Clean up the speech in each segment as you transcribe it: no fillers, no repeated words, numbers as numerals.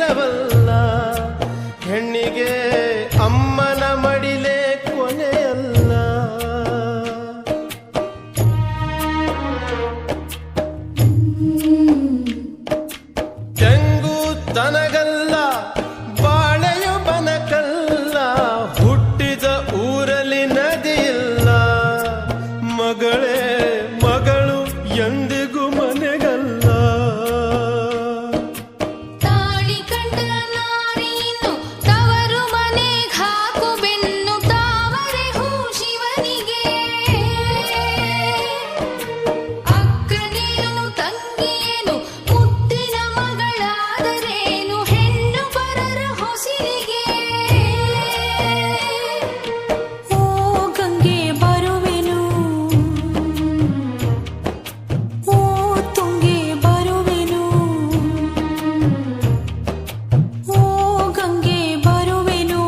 ಸ್ಥಿರವಲ್ಲ. ಹೆಣ್ಣಿಗೆ ಅಮ್ಮನ ಮಡಿಲೇ ಕೊನೆಯಲ್ಲ. ತೆಂಗು ತನಗಲ್ಲ, ಬಾಳೆಯು ಬನಕಲ್ಲ. ಹುಟ್ಟಿದ ಊರಲ್ಲಿ ನದಿಯಿಲ್ಲ. ಮಗಳೇ ಮಗಳು ಎಂದಿಗೂ ಮನೆಗಲ್ಲ. ತಾಳಿ ಕಂಡ ನಾರೀನು ತವರು ಮನೆಗೆ ಹಾಕು ಬೆನ್ನು ತಾವರೆ ಹೂ ಶಿವನಿಗೆ. ಅಕ್ಕನೇನು ತಂಗಿಯೇನು ಮುತ್ತಿನ ಮಗಳಾದರೇನು ಹೆಣ್ಣು ಪರರ ಹೊಸಿರಿಗೆ. ಓ ಗಂಗೆ ಬರುವೆನು, ಓ ತುಂಗೆ ಬರುವೆನು, ಓ ಗಂಗೆ ಬರುವೆನು,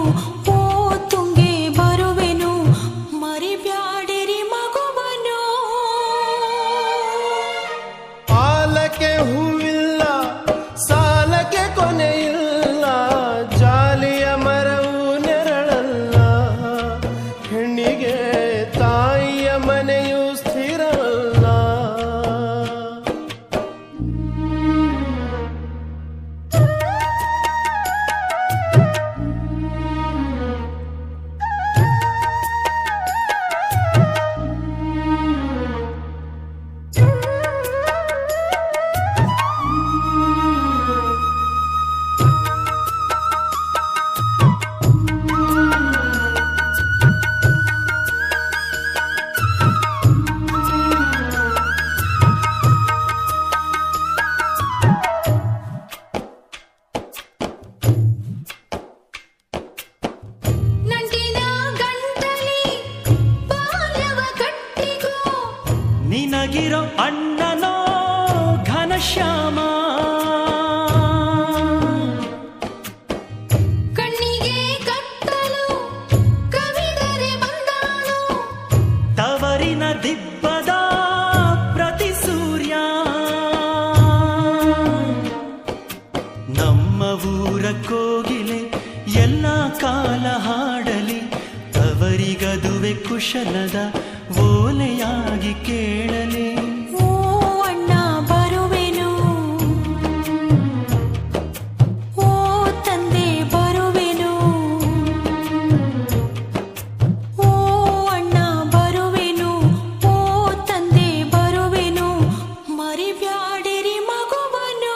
ಓ ತುಂಗೆ ಬರುವೆನು, ಮರಿಬ್ಯಾಡಿರಿ ಮಗುವನು. ಆಲಕ್ಕೆ ಹೂವಿಲ್ಲ, ಸಾಲಕ್ಕೆ ಕೊನೆಯಿಲ್ಲ. ಜಾಲಿಯ ಮರವು ನೆರಳಲ್ಲ. ಹೆಣ್ಣಿಗೆ ತಾಯಿಯ ಮನೆಯು ಸ್ಥಿರವಲ್ಲ. ನಂಟಿನ ಗಂಟಲಿ ಬಾಲ್ಯವ ಕಟ್ಟಿಗೋ. ನಿನಗಿರೋ ಅಣ್ಣನೋ ಘನಶ್ಯಾಮ, ಕಣ್ಣಿಗೆ ಕಟ್ಟಲು ಕವಿದರೆ ಬಂದಾನು. ತವರಿನ ದಿಬ್ಬದ ಪ್ರತಿ ಸೂರ್ಯ. ನಮ್ಮ ಊರ ಕೋಗಿಲೆ ಎಲ್ಲ ಕಾಲ ಹಾಡಲಿ. ತವರಿಗದುವೆ ಕುಶಲದ ಓಲೆಯಾಗಿ ಕೇಳಲಿ. ಓ ಅಣ್ಣ ಬರುವೆನು, ಓ ತಂದೆ ಬರುವೆನು, ಓ ಅಣ್ಣ ಬರುವೆನು, ಓ ತಂದೆ ಬರುವೆನು, ಮರಿಬ್ಯಾಡಿರಿ ಮಗುವನು.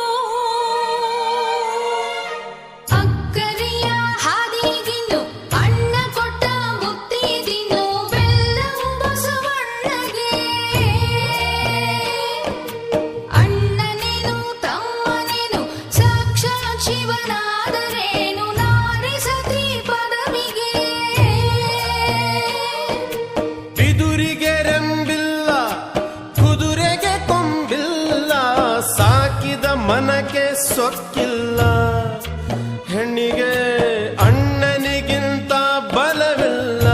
ಅಕ್ಕರಿಯ ಹಾದಿಗಿನ್ನು ಅಣ್ಣ ಕೊಟ್ಟ ಮುತ್ತಿದಿನ್ನು ಬೆಲ್ಲವು ಬಸವಣ್ಣಗೆ. ಅಣ್ಣನೇನು ತಮ್ಮನೇನು ಸಾಕ್ಷಾತ್ ಶಿವನಾದರೇನು ನಾರಿ ಸತಿ ಪದವಿಗೆ. ಬಿದುರಿಗೆ ರೆಂಬಿಲ್ಲ, ಕುದುರೆಗೆ ಕೊಂಬಿಲ್ಲ. ಸಾಕಿದ ಮನಕ್ಕೆ ಸೊಕ್ಕಿಲ್ಲ. ಹೆಣ್ಣಿಗೆ ಅಣ್ಣನಿಗಿಂತ ಬಲವಿಲ್ಲ.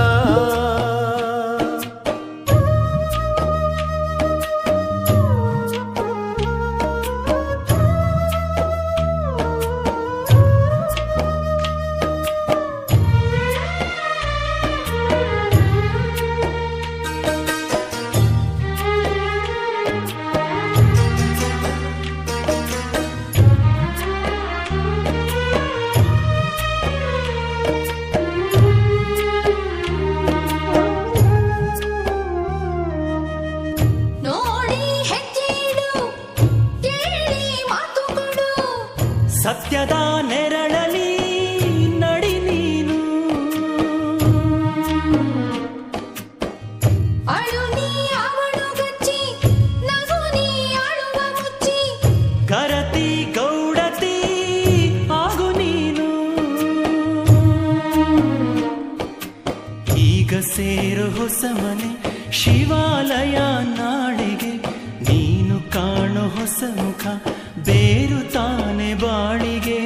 ನೋಡಿ ಹೆಜ್ಜೆ ಇಡು, ಕೇಳಿ ಮಾತು ಕೊಡು. ಸತ್ಯದ ನೆರಳಲಿ ನಡಿ ನೀನು. ಅಳು ನೀ ಅವಳು ಗಚ್ಚಿ, ನಗು ನೀ ಅಳುವ ಮುಚ್ಚಿ. ಕರತಿ ಗೌಡತಿ ಆಗು ನೀನು. ಈಗ ಸೇರು ಹೊಸ ಮನೆ ಶಿವಾಲಯ ನಾಳೆಗೆ. ನೀನು ಕಾಣೋ ಹೊಸ ಮುಖ ಬೇರು ತಾನೆ ಬಾಳಿಗೆ.